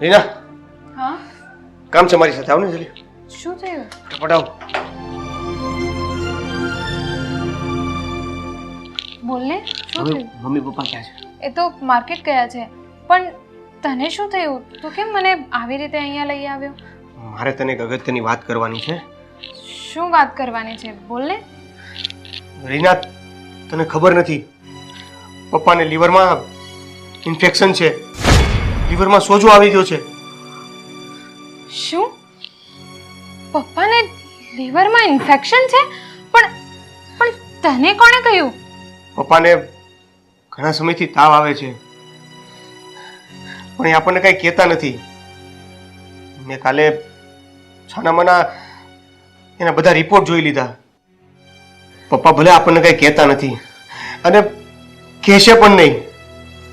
રીના, હા કામ છે મારી સાથે, આવ ને જલ્દી. શું થયું? ફટાફટ આવ. બોલ ને, શું થયું? મમ્મી પપ્પા ક્યાં છે? એ તો માર્કેટ ગયા છે. પણ તને શું થયું? તું કેમ મને આવી રીતે અહીંયા લઈ આવ્યો? મારે તને એક અગત્યની વાત કરવાની છે. શું વાત કરવાની છે? બોલ ને. રીના, તને ખબર નથી, પપ્પાને લીવરમાં ઇન્ફેક્શન છે. લીવરમાં સોજો આવી ગયો છે. શું? પપ્પાને લીવરમાં ઇન્ફેક્શન છે? પણ તને કોણે કહ્યું? પપ્પાને ઘણા સમયથી તાવ આવે છે, પણ એ આપણને કઈ કહેતા નથી. મેં કાલે છાનામાના એના બધા રિપોર્ટ જોઈ લીધા. પપ્પા ભલે આપણને કઈ કહેતા નથી અને કહેશે પણ નહીં,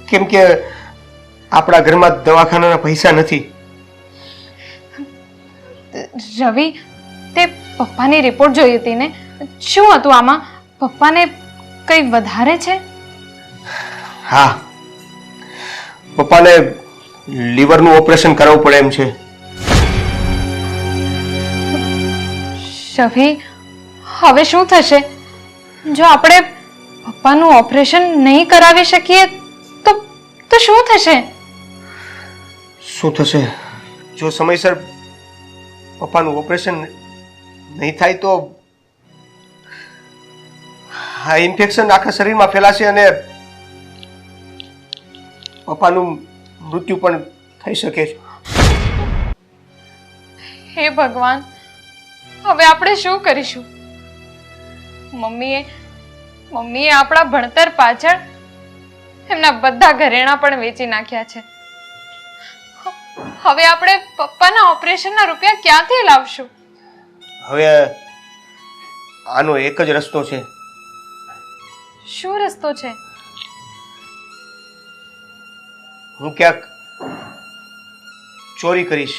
કેમ કે આપણા ઘરમાં દવાખાનાના પૈસા નથી. રવિ, તે પપ્પાની રિપોર્ટ જોઈ હતી ને? શું હતું આમાં? પપ્પાને કંઈ વધારે છે? હા, પપ્પાને લીવરનું ઓપરેશન કરાવવું પડે એમ છે. રવિ, હવે શું થશે? જો આપણે પપ્પાનું ઓપરેશન નહીં કરાવી શકીએ તો શું થશે? શું થશે? જો સમયસર પપ્પાનું ઓપરેશન નહીં થાય તો આ ઇન્ફેક્શન આખા શરીરમાં ફેલાશે અને પપ્પાનું મૃત્યુ પણ થઈ શકે છે. હે ભગવાન, હવે આપણે શું કરીશું? મમ્મીએ આપણા ભણતર પાછળ એમના બધા ઘરેણાં પણ વેચી નાખ્યા છે. હવે આપણે પપ્પાના ઓપરેશનના રૂપિયા ક્યાંથી લાવશું? હવે આનો એક જ રસ્તો છે. શું રસ્તો છે? હું ક્યાંક ચોરી કરીશ.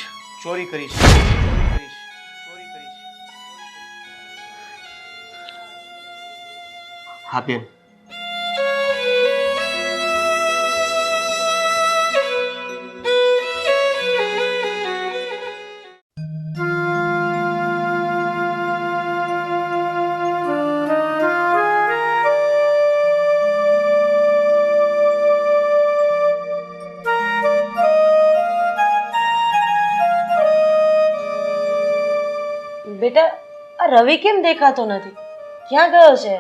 હા બેન, બેટા, આ રવિ કેમ દેખાતો નથી? ક્યાં ગયો છે?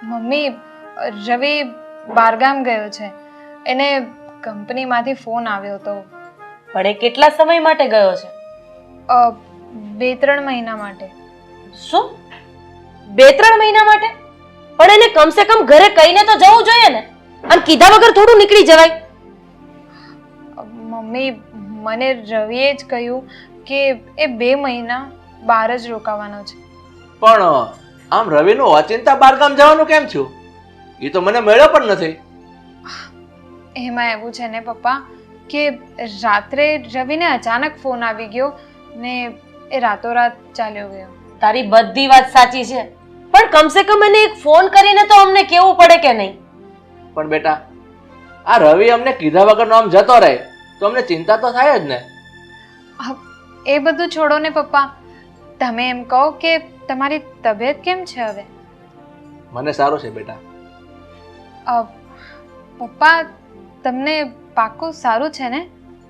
મમ્મી, રવિ બહારગામ ગયો છે. એને કંપનીમાંથી ફોન આવ્યો હતો. પણ એ કેટલા સમય માટે ગયો છે? 2-3 મહિના માટે. શું? 2-3 મહિના માટે? પણ એને કમસે કમ ઘરે કહીને તો જવું જોઈએ ને. આમ કીધા વગર થોડું નીકળી જવાય. મમ્મી, મને રવિએ જ કહ્યું કે એ 2 મહિના બહાર જ રોકાવાનો છે. પણ આમ રવિનું અચિંતા બહારગામ જવાનું કેમ થયું? એ તો મને મળ્યો પણ નથી. એમાં એવું છે ને પપ્પા કે રાત્રે રવિને અચાનક ફોન આવી ગયો ને એ રાતોરાત ચાલ્યો ગયો. તારી બધી વાત સાચી છે, પણ કમસે કમ એને એક ફોન કરીને તો અમને કેવું પડે કે નહીં? પણ બેટા, આ રવિ અમને કીધા વગરનો આમ જતો રહે તો અમને ચિંતા તો થાય જ ને. એ બધું છોડો ને પપ્પા, તમે એમ કહો કે તમારી તબિયત કેમ છે હવે? મને સારું છે બેટા. પપ્પા, તમને પાક્કું સારું છે ને?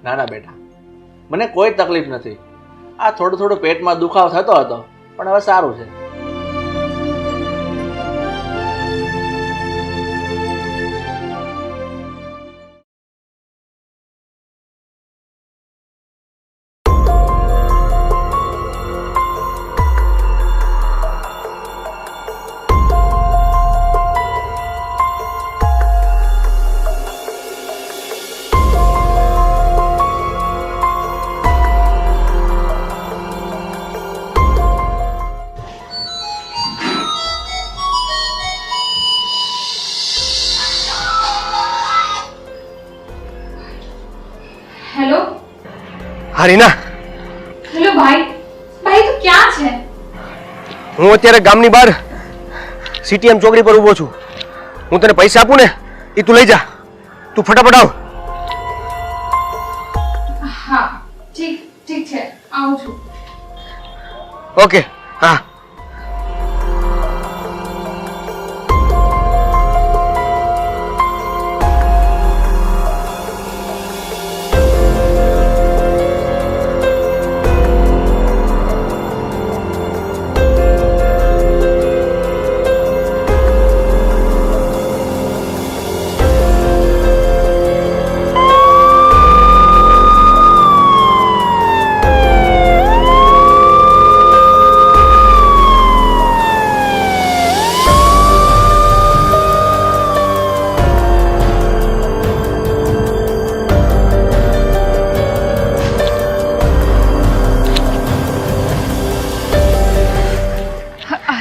ના ના બેટા, મને કોઈ તકલીફ નથી. આ થોડું પેટમાં દુખાવો થતો હતો, પણ હવે સારું છે. હેલો. હા રીના, હેલો ભાઈ. ભાઈ તું ક્યાં છે? હું અત્યારે ગામની બહાર સીટીએમ ચોકડી પર ઊભો છું. હું તને પૈસા આપું ને, એ તું લઈ જા. તું ફટાફટ આવ. હા ઠીક ઠીક છે આવું છું. ઓકે હા.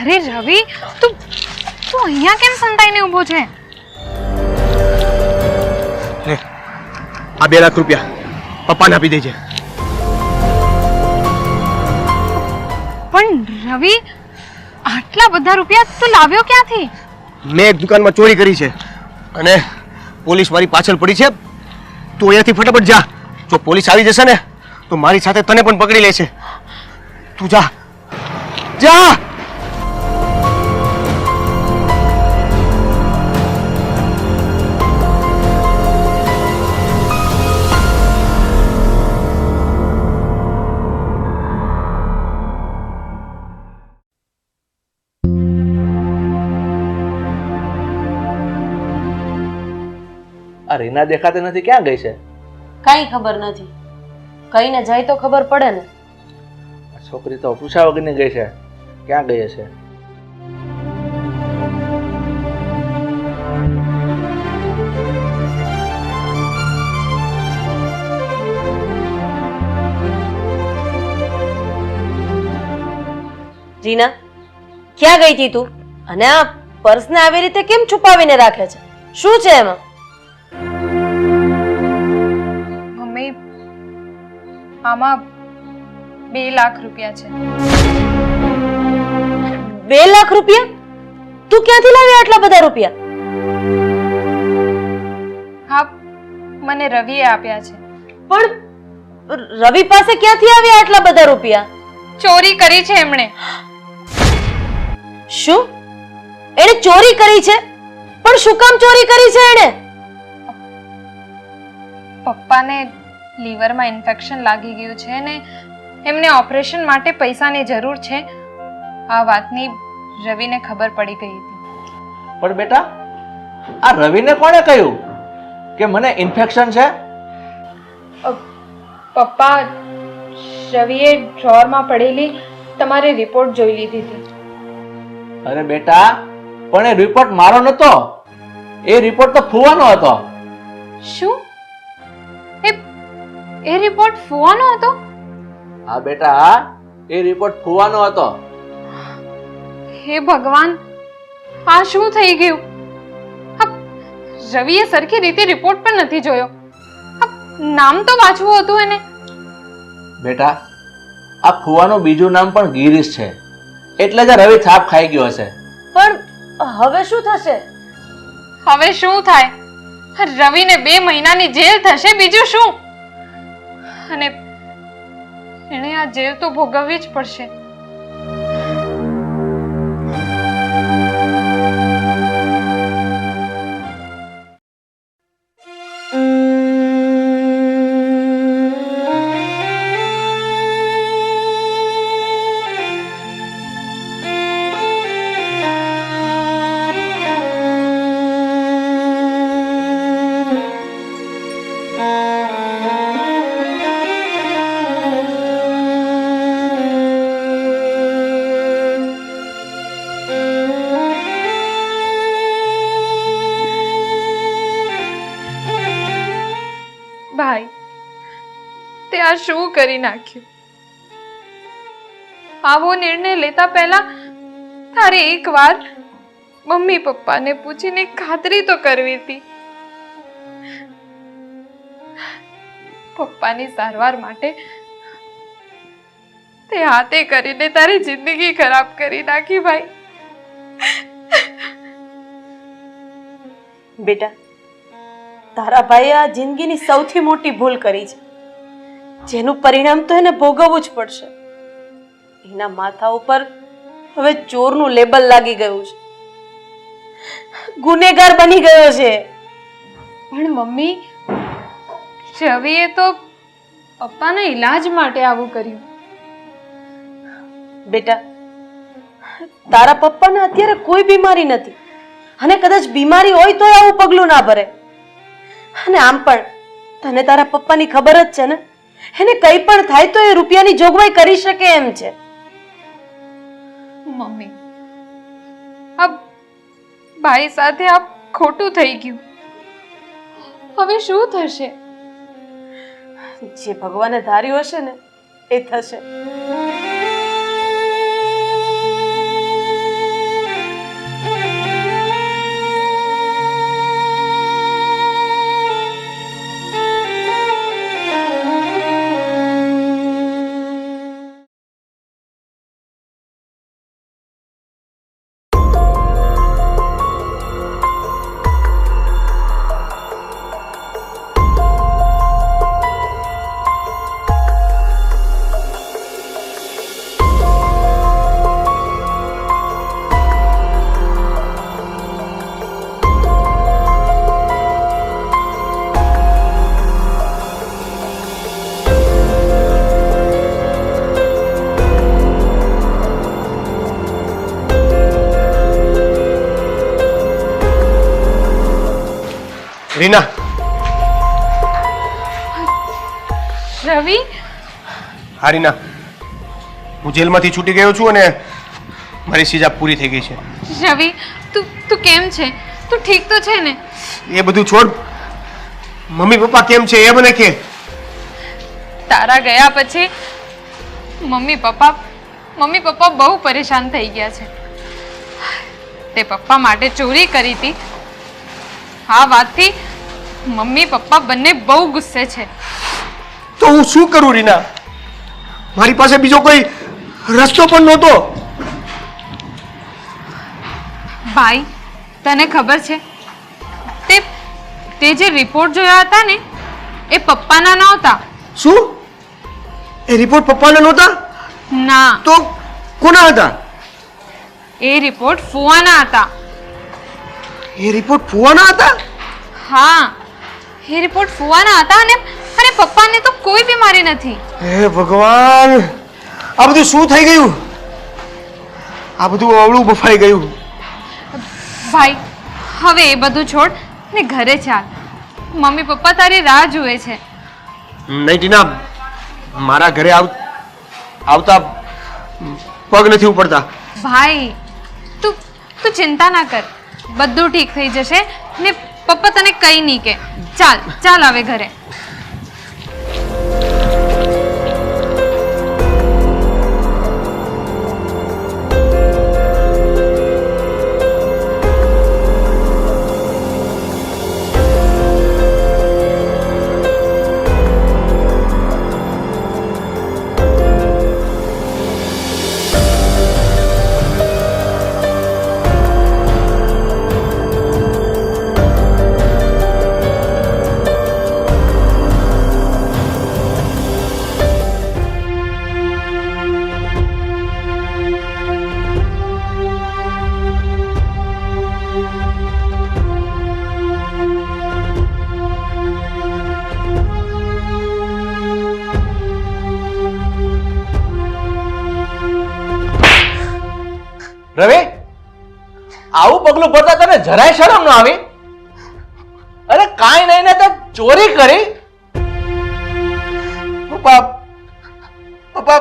અરે રવિ, તું તું અહીંયા કેમ સંતાઈને ઊભો છે? લે આ 2 લાખ રૂપિયા પપ્પાને આપી દેજે. પણ રવિ, આટલા બધા રૂપિયા તું લાવ્યો ક્યાંથી? મેં એક દુકાનમાં ચોરી કરી છે અને પોલીસ મારી પાછળ પડી છે. તું અહીંયાથી ફટાફટ જા. જો પોલીસ આવી જશે ને તો મારી સાથે તને પણ પકડી લેશે. તું જા જા. આ રીના દેખાતી નથી, ક્યાં ગઈ છે? કાંઈ ખબર નથી. કહીને જાય તો ખબર પડે ને. આ છોકરી તો પૂછા વગરની ગઈ છે, ક્યાં ગઈ હશે? રીના, ક્યાં ગઈ હતી તું? અને આ પર્સને આવી રીતે કેમ છુપાવીને રાખે છે? શું છે એમાં? મમ્મી, આમાં 2 લાખ રૂપિયા છે. 2 લાખ રૂપિયા? તું ક્યાંથી લાવી આટલા બધા રૂપિયા? હા, મને રવિએ આપ્યા છે. પણ રવિ પાસે ક્યાંથી આવ્યા આટલા બધા રૂપિયા? ચોરી કરી છે એમણે. શું? એણે ચોરી કરી છે? પણ શું કામ ચોરી કરી છે એણે? પપ્પાને લીવરમાં ઇન્ફેક્શન લાગી ગયું છે ને એમને ઓપરેશન માટે પૈસાની જરૂર છે. આ વાતની રવિને ખબર પડી ગઈ હતી. પણ બેટા, આ રવિને કોણે કહ્યું કે મને ઇન્ફેક્શન છે? પપ્પા, રવિએ ડ્રોરમાં પડેલી તમારી રિપોર્ટ જોઈ લીધી હતી. અરે બેટા, પણ એ રિપોર્ટ મારો નતો, એ રિપોર્ટ તો ફુવાનો હતો. શું? એ રિપોર્ટ ફુવાનો હતો? હા બેટા, એ રિપોર્ટ ફુવાનો હતો. હે ભગવાન, આ શું થઈ ગયું? રવિએ સરખી રીતે રિપોર્ટ પણ નથી જોયો. નામ તો વાંચવું હતું એને. બેટા, આ ફુવાનું બીજું નામ પણ ગિરીશ છે, એટલે જ રવિ થાપ ખાઈ ગયો હશે. પણ હવે શું થશે? હવે શું થાય? રવિને 2 મહિનાની જેલ થશે, બીજું શું? અને એણે આ જેલ તો ભોગવવી જ પડશે. ભાઈ, તે આ શું કરી નાખ્યું? આવો નિર્ણય લેતા પહેલા તારે એકવાર મમ્મી પપ્પાને પૂછીને ખાતરી તો કરવી હતી. પપ્પાની સારવાર માટે તે હાથે કરીને તારી જિંદગી ખરાબ કરી નાખી ભાઈ. બેટા, તારા ભાઈએ આ જિંદગીની સૌથી મોટી ભૂલ કરી છે. જેનું પરિણામ તો એને ભોગવવું જ પડશે. એના માથા ઉપર હવે ચોરનું લેબલ લાગી ગયું છે, ગુનેગાર બની ગયો છે. પણ મમ્મી, રવિએ તો પપ્પાના ઈલાજ માટે આવું કર્યું. બેટા, તારા પપ્પાને અત્યારે કોઈ બીમારી નથી, અને કદાચ બીમારી હોય તો આવું પગલું ના ભરે. અને આમ પણ તને તારા પપ્પાની ખબર જ છે ને, એને કંઈ પણ થાય તો એ રૂપિયાની જોગવાઈ કરી શકે એમ છે. મમ્મી, આ ભાઈ સાથે આ ખોટું થઈ ગયું. હવે શું થશે? જે ભગવાને ધાર્યું હશે ને એ થશે. રીના, રવિ, હા રીના, હું જેલમાંથી છૂટી ગયો છું અને મારી સજા પૂરી થઈ ગઈ છે. રવિ, તું કેમ છે? તું ઠીક તો છે ને? એ બધું છોડ. મમ્મી પપ્પા કેમ છે એ મને કે. તારા ગયા પછી મમ્મી પપ્પા બહુ પરેશાન થઈ ગયા છે. તે પપ્પા માટે ચોરી કરી હતી. આ વાતથી મમ્મી પપ્પા બંને બહુ ગુસ્સે છે. તો હું શું કરું રીના? મારી પાસે બીજો કોઈ રસ્તો પણ નહોતો. ભાઈ, તને ખબર છે તે જે રિપોર્ટ જોયા હતા ને એ પપ્પાના નહોતા. શું? એ રિપોર્ટ પપ્પાના નહોતા? ના, તો કોના હતા? એ રિપોર્ટ ફુવાના હતા. એ રિપોર્ટ ફુવાના હતા? હા, એ રિપોર્ટ ફુવાના હતા અને પપ્પાને તો કોઈ બીમારી નથી. હે ભગવાન, આ બધું શું થઈ ગયું? આ બધું અવળું બફાઈ ગયું. ભાઈ, હવે એ બધું છોડ ને ઘરે ચાલ. મમ્મી પપ્પા તારી રાહ જુએ છે. નહીં ટીના, મારા ઘરે આવતા પગ નથી ઉપડતા. ભાઈ, તું ચિંતા ના કર, બધું ઠીક થઈ જશે ને પપ્પા તને કઈ નહીં કે. ચાલ હવે ઘરે. રવિ, આવું પગલું ભરતા તને જરાય શરમ ન આવી? અરે કાંઈ નહીં ને તે ચોરી કરી. પપ્પા,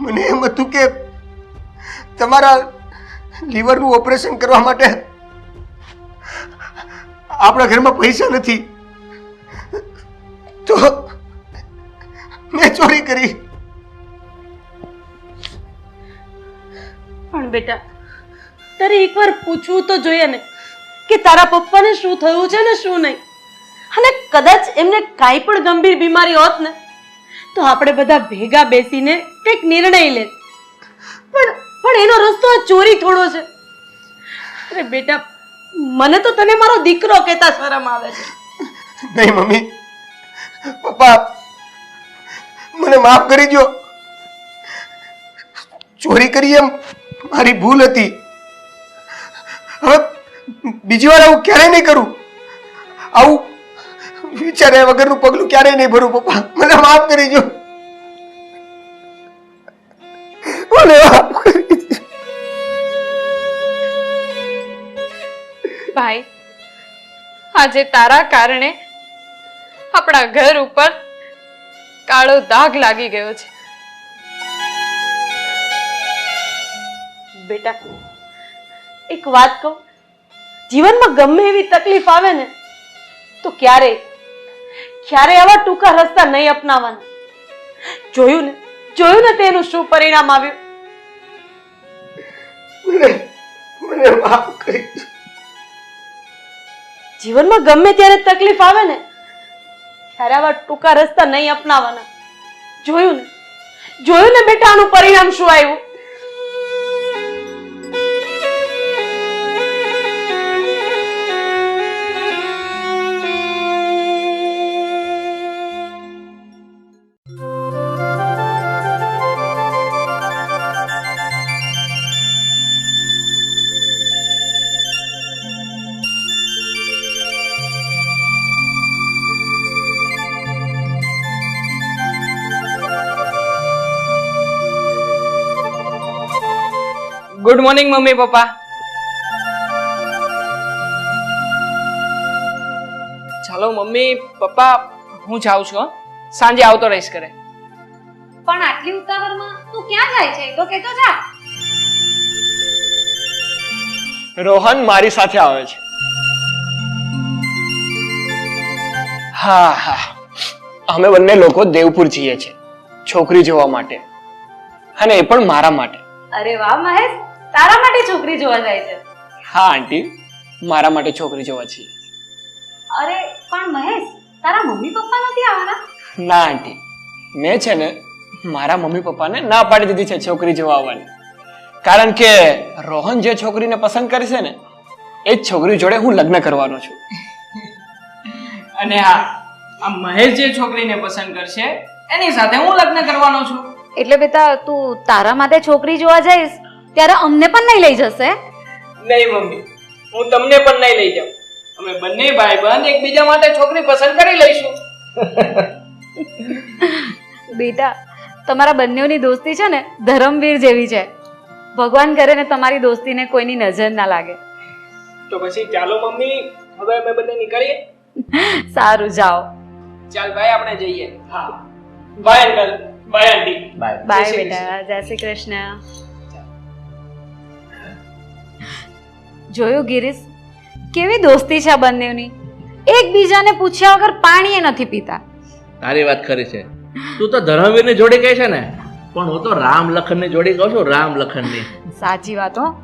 મને એમ હતું કે તમારા લીવરનું ઓપરેશન કરવા માટે આપણા ઘરમાં પૈસા નથી, તો મેં ચોરી કરી. પણ બેટા, તારે એકવાર પૂછવું તો જોઈએ ને કે તારા પપ્પાને શું થયું છે ને શું નહીં. અને કદાચ એમને કાંઈ પણ ગંભીર બીમારી હોત ને તો આપણે બધા ભેગા બેસીને કંઈક નિર્ણય લે. પણ એનો રસ્તો આ ચોરી થોડો છે. અરે બેટા, મને તો તને મારો દીકરો કહેતા શરમ આવે છે. નહીં મમ્મી, પપ્પા, મને માફ કરી દો. ચોરી કરી એમ મારી ભૂલ હતી. હવે બીજી વાર આવું ક્યારેય નહીં કરું. આવું વિચાર્યા વગરનું પગલું ક્યારેય નહીં ભરું. પપ્પા મને માફ કરી દો. મને માફ કરી દો. ભાઈ, આજે તારા કારણે આપણા ઘર ઉપર કાળો દાગ લાગી ગયો છે. બેટા, એક વાત કહું, જીવનમાં ગમે એવી તકલીફ આવે ને તો ક્યારેય આવા ટૂંકા રસ્તા નહીં અપનાવવાના. જોયું ને તેનું શું પરિણામ આવ્યું. મને માફ કરી દો. જીવનમાં ગમે ત્યારે તકલીફ આવે ને ત્યારે આવા ટૂંકા રસ્તા નહીં અપનાવવાના. જોયું ને બેટા, આનું પરિણામ શું આવ્યું. Good morning mummy papa. ચાલો મમ્મી પપ્પા, હું જાઉં છું હો. સાંજે આવતો રહીશ ઘરે. પણ આટલી ઉતાવળમાં તું ક્યાં જાય છે? તો કેતો જા. રોહન મારી સાથે આવે છે. હા હા, અમે બંને લોકો દેવપુર જઈએ છીએ છોકરી જોવા માટે, અને એ પણ મારા માટે. અરે વાહ મહેશ, તારા માટે છોકરી જોવા જાય છે? હા આંટી, મારા માટે છોકરી જોવા છીએ. અરે પણ મહેશ, તારા મમ્મી પપ્પા નથી આવવાના? ના આંટી, મેં છે ને મારા મમ્મી પપ્પાને ના પાડી દીધી છે છોકરી જોવા આવવાની. કારણ કે રોહન જે છોકરીને પસંદ કરે છે ને એ જ છોકરી જોડે હું લગ્ન કરવાનો છું. અને હા, આ મહેશ જે છોકરીને પસંદ કરશે એની સાથે હું લગ્ન કરવાનો છું. એટલે બેટા, તું તારા માટે છોકરી જોવા જઈશ ત્યારે અમને પણ નહીં લઈ જશે? નહીં મમ્મી, હું તમને પણ નહીં લઈ જાઉં. અમે બંને ભાઈ બંધ એકબીજા માટે છોકરી પસંદ કરી લઈશું. બેટા, તમારા બંનેની દોસ્તી છે ને ધર્મવીર જેવી છે. ભગવાન કરે ને તમારી દોસ્તીને કોઈની નજર ના લાગે. તો પછી ચાલો મમ્મી, હવે અમે બંને નીકળીએ. સારું, જાઓ. ચાલ ભાઈ, આપણે જઈએ. હા, bye uncle, bye aunty. Bye. Bye બેટા, જય શ્રી કૃષ્ણ. જોયું ગિરીશ, કેવી દોસ્તી છે આ બંનેની. એકબીજાને પૂછ્યા વગર પાણી નથી પીતા. તારી વાત ખરી છે. તું તો ધર્મવીરની જોડી કહે છે ને, પણ હું તો રામ લખનની જોડી કહું છું. રામ લખનની. સાચી વાત હો.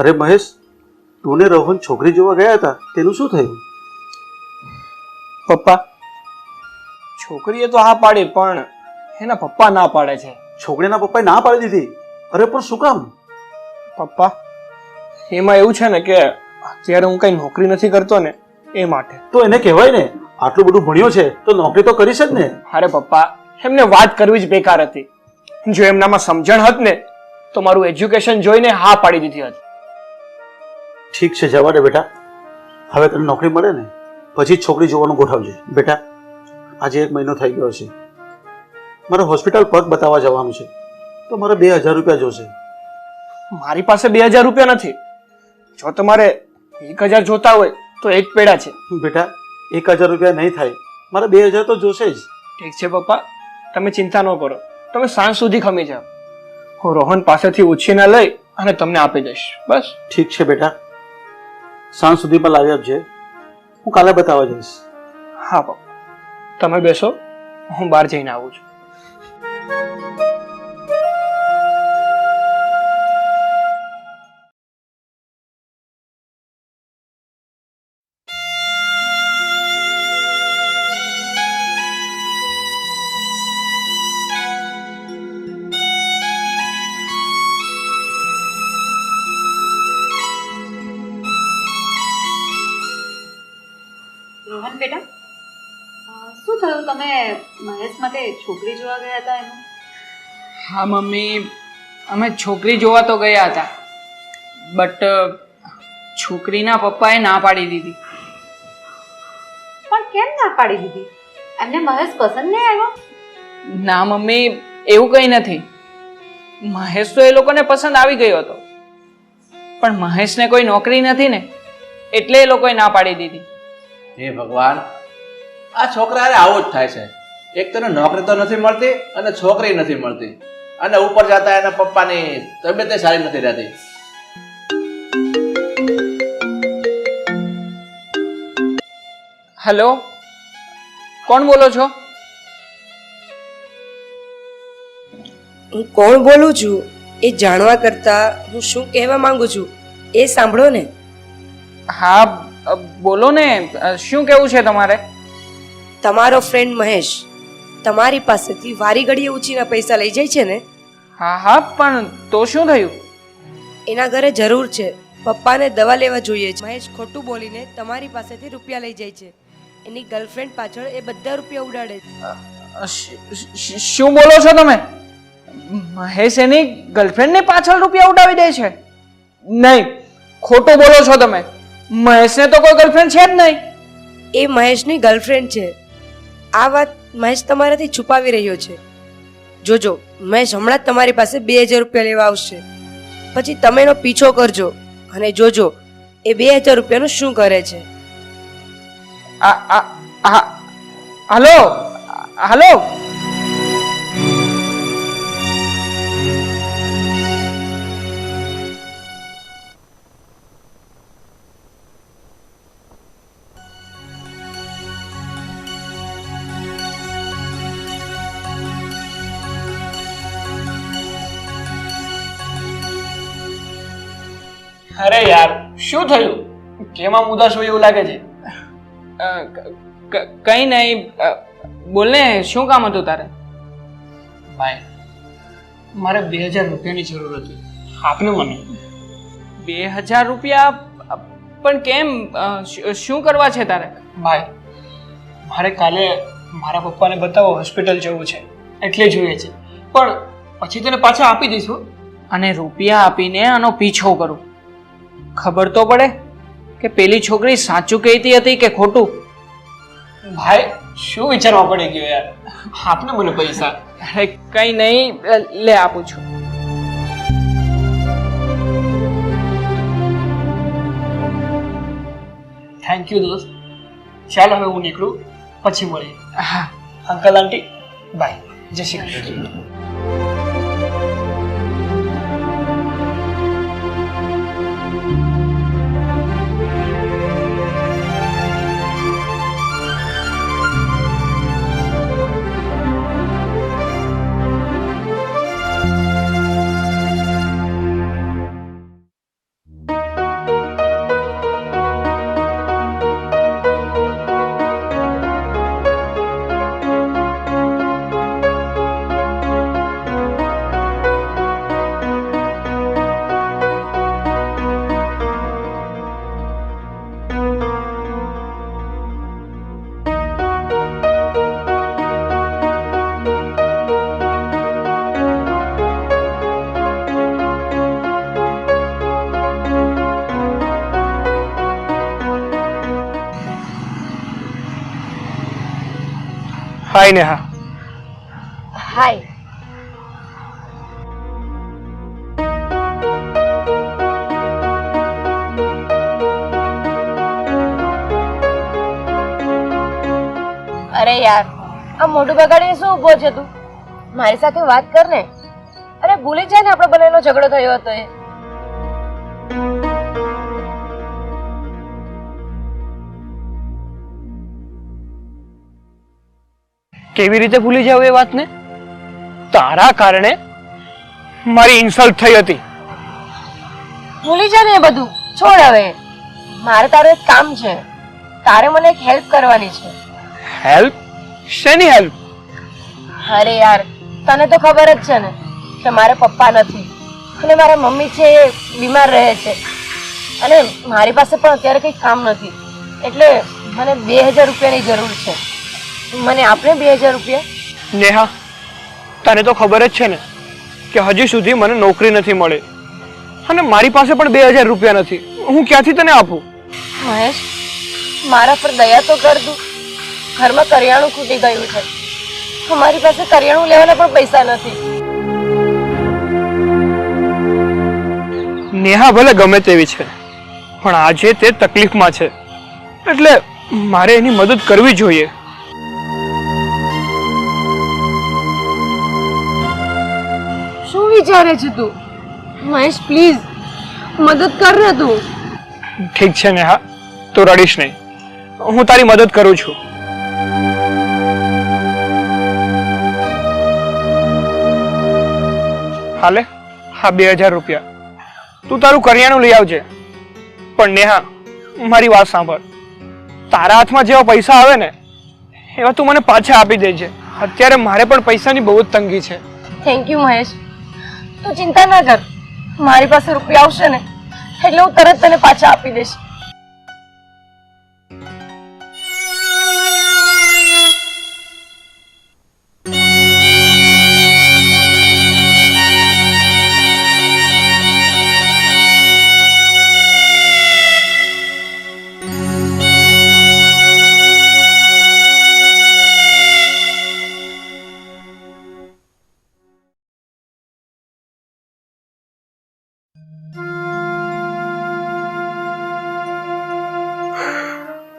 અરે મહેશ, તું ને રોહન છોકરી જોવા ગયા હતા, તેનું શું થયું? પપ્પા, છોકરીએ તો હા પાડી, પણ એના પપ્પા ના પાડે છે. છોકરીના પપ્પાએ ના પાડી દીધી? અરે પણ શું કામ? પપ્પા, એમાં એવું છે ને કે અત્યારે હું કઈ નોકરી નથી કરતો ને એ માટે. તો એને કહેવાય ને, આટલું બધું ભણ્યો છે તો નોકરી તો કરીશ જ ને. અરે પપ્પા, એમને વાત કરવી જ બેકાર હતી. જો એમનામાં સમજણ હત ને તો મારું એજ્યુકેશન જોઈને હા પાડી દીધી હતી. ઠીક છે, જવા દે બેટા. હવે તને નોકરી મળે ને પછી છોકરી જોવાનું ગોઠવજે. બેટા, આજે 1 મહિનો થઈ ગયો છે. મારે હોસ્પિટલ પગ બતાવવા જવાનું છે, તો મારે 2000 રૂપિયા જોશે. મારી પાસે 2000 રૂપિયા નથી. જો તમારે 1000 જોતા હોય તો એક પેડા છે. બેટા, 1000 રૂપિયા નહીં થાય, મારે 2000 તો જોશે જ. ઠીક છે પપ્પા, તમે ચિંતા ન કરો. તમે સાંજ સુધી ખમી જાઓ. હું રોહન પાસેથી ઉછીના લઈ અને તમને આપી દઈશ. બસ. ઠીક છે બેટા, સાંજ સુધીમાં લાવી આપજે, હું કાલે બતાવવા જઈશ. હા પપ્પા, તમે બેસો, હું બહાર જઈને આવું છું. રોહન બેટા, શું થયું? તમે મહેશ માટે છોકરી જોવા ગયા હતા એનું? હા મમ્મી, અમે છોકરી જોવા તો ગયા હતા, બટ છોકરીના પપ્પાએ ના પાડી દીધી. પણ કેમ ના પાડી દીધી? એમને મહેશ પસંદ નહીં આવ્યો? ના મમ્મી, એવું કંઈ નથી. મહેશ તો એ લોકોને પસંદ આવી ગયો હતો, પણ મહેશને કોઈ નોકરી નથી ને, એટલે એ લોકોએ ના પાડી દીધી. હે ભગવાન, આ છોકરા આવું જ થાય છે. એક તો નોકરી તો નથી મળતી અને છોકરી નથી મળતી, અને ઉપર જતા એના પપ્પાની તબિયત સારી નથી રહેતી. હેલો, કોણ બોલો છો? હું કોણ બોલું છું એ જાણવા કરતા હું શું કહેવા માંગુ છું એ સાંભળો ને. હા બોલો ને, શું કેવું છે તમારે? તમારો ફ્રેન્ડ મહેશ તમારી પાસેથી વારી ઘડીએ ઉછીના પૈસા લઈ જાય છે ને? હા હા, પણ તો શું થયું? એના ઘરે જરૂર છે, પપ્પાને દવા લેવા જોઈએ છે. મહેશ ખોટું બોલીને તમારી પાસેથી રૂપિયા લઈ જાય છે. એની ગર્લફ્રેન્ડ પાછળ એ બધા રૂપિયા ઉડાડે છે. શું બોલો છો તમે? મહેશ એની ગર્લફ્રેન્ડની પાછળ રૂપિયા ઉડાવી દે છે? નહીં, ખોટું બોલો છો તમે. મહેશને તો કોઈ ગર્લફ્રેન્ડ છે જ નહીં. એ મહેશની ગર્લફ્રેન્ડ છે. આ વાત મહેશ તમારાથી છુપાવી રહ્યો છે. જોજો, મહેશ હમણાં જ તમારી પાસે 2000 રૂપિયા લેવા આવશે. પછી તમે એનો પીછો કરજો અને જોજો એ 2000 રૂપિયાનું શું કરે છે. હલો હલો, અરે યાર, શું થયું? કેમ આમ ઉદાસ હોય એવું લાગે છે? કઈ નહીં, બોલ ને, શું કામ હતું તારે? ભાઈ, મારે 2000 રૂપિયાની જરૂર હતી, આપને મને. 2000 રૂપિયા? પણ કેમ? શું કરવા છે તારે? ભાઈ, મારે કાલે મારા પપ્પાને બતાવો, હોસ્પિટલ જવું છે એટલે જોઈએ છે, પણ પછી તને પાછા આપી દઈશું. અને રૂપિયા આપીને આનો પીછો કરું? ખબર તો પડે કે પેલી છોકરી સાચું કહેતી હતી કે ખોટું. ભાઈ, શું વિચારવા પડી ગયો યાર, આપને મને પૈસા. અરે કઈ નહીં, લે આપું છું. થેન્ક યુ દોસ્ત. ચાલો હવે હું નીકળું, પછી મળીએ. હા, અંકલ આંટી બાય, જય શ્રી કૃષ્ણ. હાય નેહા. હાય. અરે યાર, આ મોઢું બગાડીને શું ઊભો છે તું? મારી સાથે વાત કર ને. અરે અને ભૂલી જાય ને આપણો બંનેનો ઝઘડો થયો હતો એ. કેવી રીતે ભૂલી જાવ એ વાતને? તારા કારણે મારી ઇન્સલ્ટ થઈ હતી. ભૂલી જા ને એ બધું, છોડ હવે. મારે તારું એક કામ છે, તારે મને એક હેલ્પ કરવાની છે. હેલ્પ? શેની હેલ્પ? અરે યાર, તને તો ખબર જ છે ને કે મારે પપ્પા નથી અને મારા મમ્મી છે એ બીમાર રહે છે અને મારી પાસે પણ અત્યારે કંઈ કામ નથી, એટલે મને 2000 રૂપિયાની જરૂર છે. મને આપને 2000 રૂપિયા? નેહા, તને તો ખબર જ છે ને કે હજી સુધી મને નોકરી નથી મળી અને મારી પાસે પણ 2000 રૂપિયા નથી. હું ક્યાંથી તને આપું? મહેશ, મારા પર દયા તો કર તું. ઘરમાં કરિયાણું ખૂટી ગયું છે, અમારી પાસે કરિયાણું લેવાના પણ પૈસા નથી. નેહા ભલે ગમે તેવી છે પણ આજે તે તકલીફમાં છે એટલે મારે એની મદદ કરવી જોઈએ. શું વિચારે છે તું? મહેશ પ્લીઝ મદદ કર ને તું. ઠીક છે નેહા, તું રડીશ નહીં, હું તારી મદદ કરું છું. હાલે, હા 2000 રૂપિયા. તું તારું કરિયાણું લઈ આવજે. પણ નેહા, મારી વાત સાંભળ. તારા હાથમાં જેવા પૈસા આવે ને એવા તું મને પાછા આપી દેજે. અત્યારે મારે પણ પૈસાની બહુ જ તંગી છે. થેન્ક યુ મહેશ, તું ચિંતા ના કર. મારી પાસે રૂપિયા આવશે ને એટલે હું તરત તને પાછા આપી દઈશ.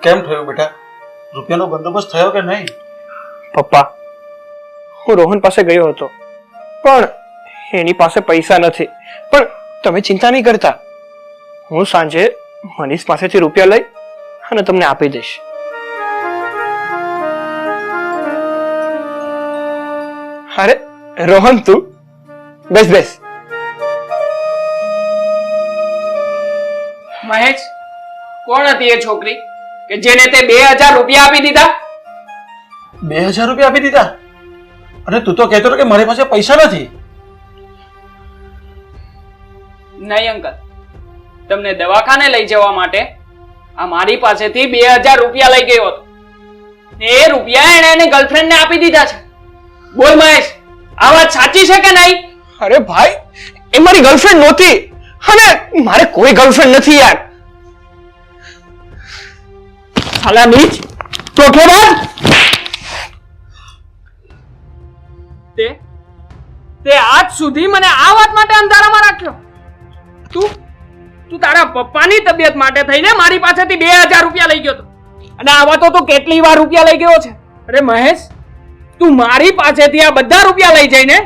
કેમ થયું બેટા? રૂપિયાનો બંદોબસ્ત થયો કે નહીં? પપ્પા, હું રોહન પાસે ગયો હતો પણ એની પાસે પૈસા નથી. પણ તમે ચિંતા નહીં કરતા, હું સાંજે મનીષ પાસેથી રૂપિયા લઈ અને તમને આપી દઈશ. અરે રોહન, તું બેસ બેસ. મહેશ, કોણ હતી એ છોકરી કે જેને તે 2000 રૂપિયા આપી દીધા? 2000 રૂપિયા આપી દીધા? અને તું તો કહેતો હતો કે મારી પાસે પૈસા નથી. નહીં અંકલ, તમને દવાખાને લઈ જવા માટે આ મારી પાસેથી 2000 રૂપિયા લઈ ગયો હતો. એ રૂપિયા એણે એની ગર્લફ્રેન્ડને આપી દીધા છે. બોલ મહેશ, આ વાત સાચી છે કે નહીં? અરે ભાઈ, એ મારી ગર્લફ્રેન્ડ નહોતી અને મારે કોઈ ગર્લફ્રેન્ડ નથી યાર. સાલા નીચ, ધોખેબાજ. તે આજ સુધી મને આ વાત માટે અંધારામાં રાખ્યો. તું તારા પપ્પાની તબિયત માટે થઈને મારી પાસેથી 2000 રૂપિયા લઈ ગયો હતો અને આવા તો તું કેટલી વાર રૂપિયા લઈ ગયો છે. અરે મહેશ, તું મારી પાસેથી આ બધા રૂપિયા લઈ જઈને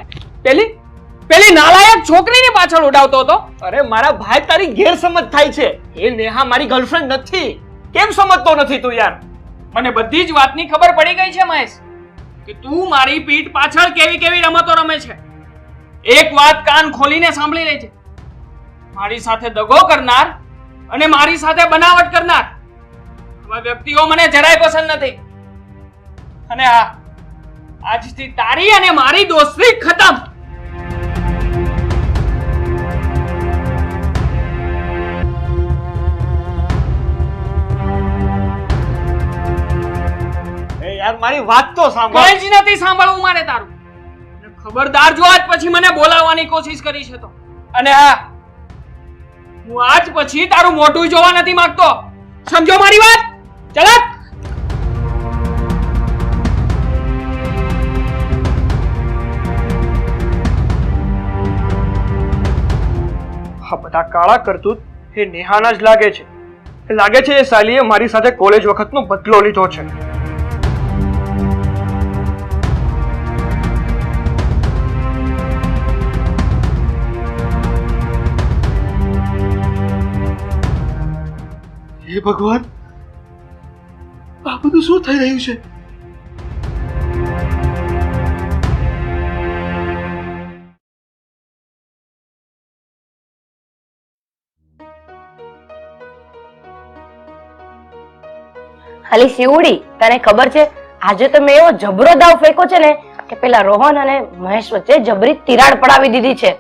પેલી નાલાયક છોકરીની પાછળ ઉડાવતો હતો. અરે મારા ભાઈ, તારી ગેરસમજ થાય છે. એ નેહા મારી ગર્લફ્રેન્ડ નથી. કેમ સમજતો નથી તું યાર? મને બધી જ વાતની ખબર પડી ગઈ છે મહેશ કે તું મારી પીઠ પાછળ કેવી કેવી રમતો રમે છે. એક વાત કાન ખોલીને સાંભળી લેજે. મારી સાથે દગો કરનાર અને મારી સાથે બનાવટ કરનાર આવા વ્યક્તિઓ મને જરાય પસંદ નથી. અને હા, આજથી તારી અને મારી દોસ્તી ખતમ. યાર મારી વાત તો સાંભળ. કંઈ જ નથી સાંભળવું મારે તારું. ખબરદાર જો આજ પછી મને બોલાવવાની કોશિશ કરી છે તો. અને હા, હું આજ પછી તારું મોઢું જોવા નથી માંગતો. સમજો મારી વાત? ચલ. આ બધા કાળા કરતૂત એ નેહાના જ લાગે છે. લાગે છે એ સાલીએ મારી સાથે કોલેજ વખતનો બદલો લીધો છે. હે ભગવાન, આ બધું શું થઈ રહ્યું છે? ખાલી શિવડી, તને ખબર છે આજે તો મેં એવો જબરો દાવ ફેંકો છે ને કે પેલા રોહન અને મહેશ વચ્ચે જબરી તિરાડ પડાવી દીધી છે.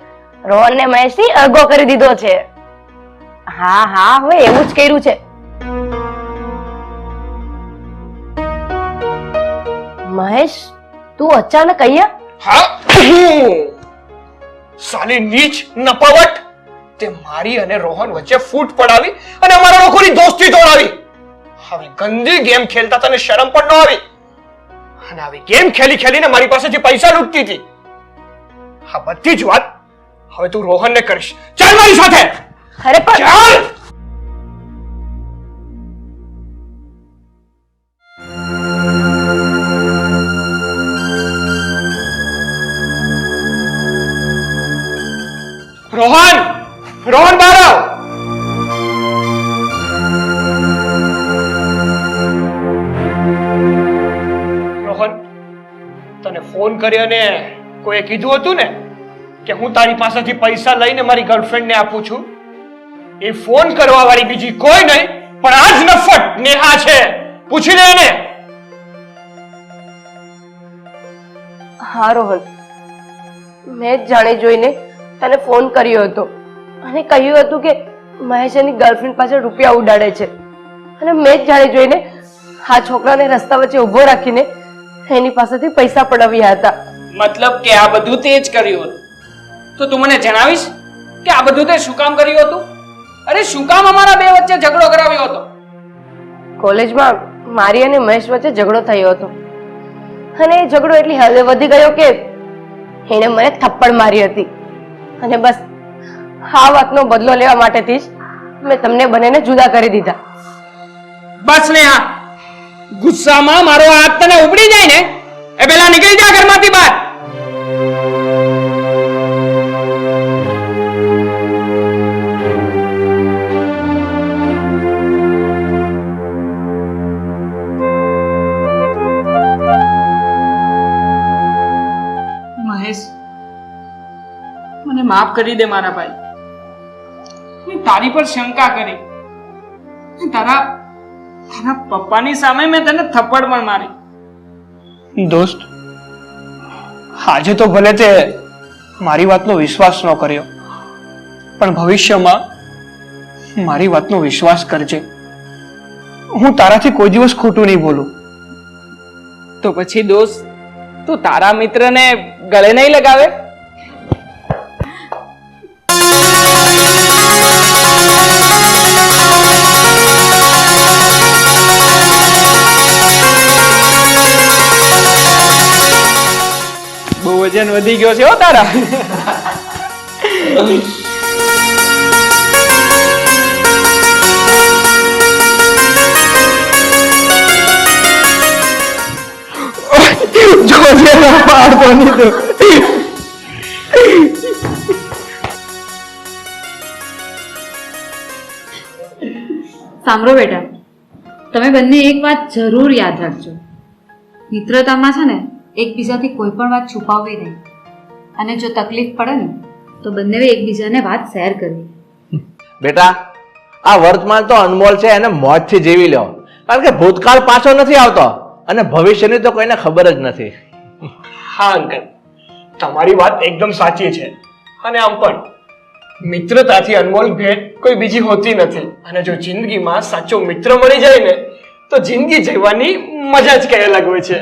રોહન ને મહેશ ની અળગો કરી દીધો છે. હા હા, હવે એવું જ કર્યું છે. મહેશ, તું અચાનક અહીંયા? હા, સાલી નીચ નપાવટ, તે મારી અને રોહન વચ્ચે ફૂટ પડાવી અને અમારા લોકોની દોસ્તી તોડાવી. હવે ગંદી ગેમ ખેલતા તને શરમ પણ ન આવી, અને આવી ગેમ ખેલી ખેલીને મારી પાસેથી પૈસા લૂંટતી હતી. આ બધી જ વાત હવે તું રોહનને કરીશ. ચાલ મારી સાથે. અરે પણ ચાલ. રોહન, રોહન બહાર આવ. રોહન, તને ફોન કર્યો ને કોઈએ કીધું હતું ને કે હું તારી પાસેથી પૈસા લઈને મારી ગર્લફ્રેન્ડને આપું છું? એ ફોન કરવા વાળી બીજી કોઈ નહીં પણ આ જ નફટ નેહા છે. પૂછી લે એને. હા રોહન, મેં જ જાણી જોઈને તને ફોન કર્યો હતો અને કહ્યું હતું કે મહેશ એની ગર્લફ્રેન્ડ પાછળ રૂપિયા ઉડાડે છે, અને મેં જ જાણી જોઈને આ છોકરાને રસ્તા વચ્ચે ઊભો રાખીને એની પાસેથી પૈસા પડાવ્યા હતા. મતલબ કે આ બધું તે જ કર્યું હતું? તો તું મને જણાવીશ કે આ બધું તે શું કામ કર્યું હતું? અરે શું કામ અમારા બે વચ્ચે ઝઘડો કરાવ્યો હતો? કોલેજમાં મારી અને મહેશ વચ્ચે ઝઘડો થયો હતો, અને એ ઝઘડો એટલી હદે વધી ગયો કે એણે મને થપ્પડ મારી હતી, અને બસ આ વાતનો બદલો લેવા માટેથી જ મેં તમને બંનેને જુદા કરી દીધા. બસ ને, હા, ગુસ્સામાં મારો હાથ તને ઉપડી જાય ને એ પેલા નીકળી જા ઘરમાંથી બહાર. મહેશ, મને માફ કરી દે મારા ભાઈ. મેં તારી પર શંકા કરી. તારા પપ્પાની સામે મેં તને થપ્પડ પણ મારી. દોસ્ત, આજે તો ભલે તે મારી વાતનો વિશ્વાસ ન કર્યો, પણ ભવિષ્યમાં મારી વાતનો વિશ્વાસ કરજે. હું તારાથી કોઈ દિવસ ખોટું નહીં બોલું. તો પછી દોસ્ત, તું તારા મિત્રને ગળે નહીં લગાવે? બહુ વજન વધી ગયો છે હો તારા. સાંભળો બેટા, તમે બંને એક વાત જરૂર યાદ રાખજો. મિત્રતામાં છે ને એકબીજાથી કોઈ પણ વાત છુપાવવી નહીં, અને જો તકલીફ પડે ને તો બંને એકબીજાને વાત શેર કરવી. બેટા, આ વર્તમાન તો અનમોલ છે, એને મોજથી જીવી લો, કારણ કે ભૂતકાળ પાછો નથી આવતો અને ભવિષ્યની તો કોઈને ખબર જ નથી. હા અંકલ, તમારી વાત એકદમ સાચી છે. અને આમ પણ મિત્રતાથી અનમોલ ભેટ કોઈ બીજી હોતી નથી, અને જો જિંદગીમાં સાચો મિત્ર મળી જાય ને તો જિંદગી જીવવાની મજા જ કઈ અલગ હોય છે.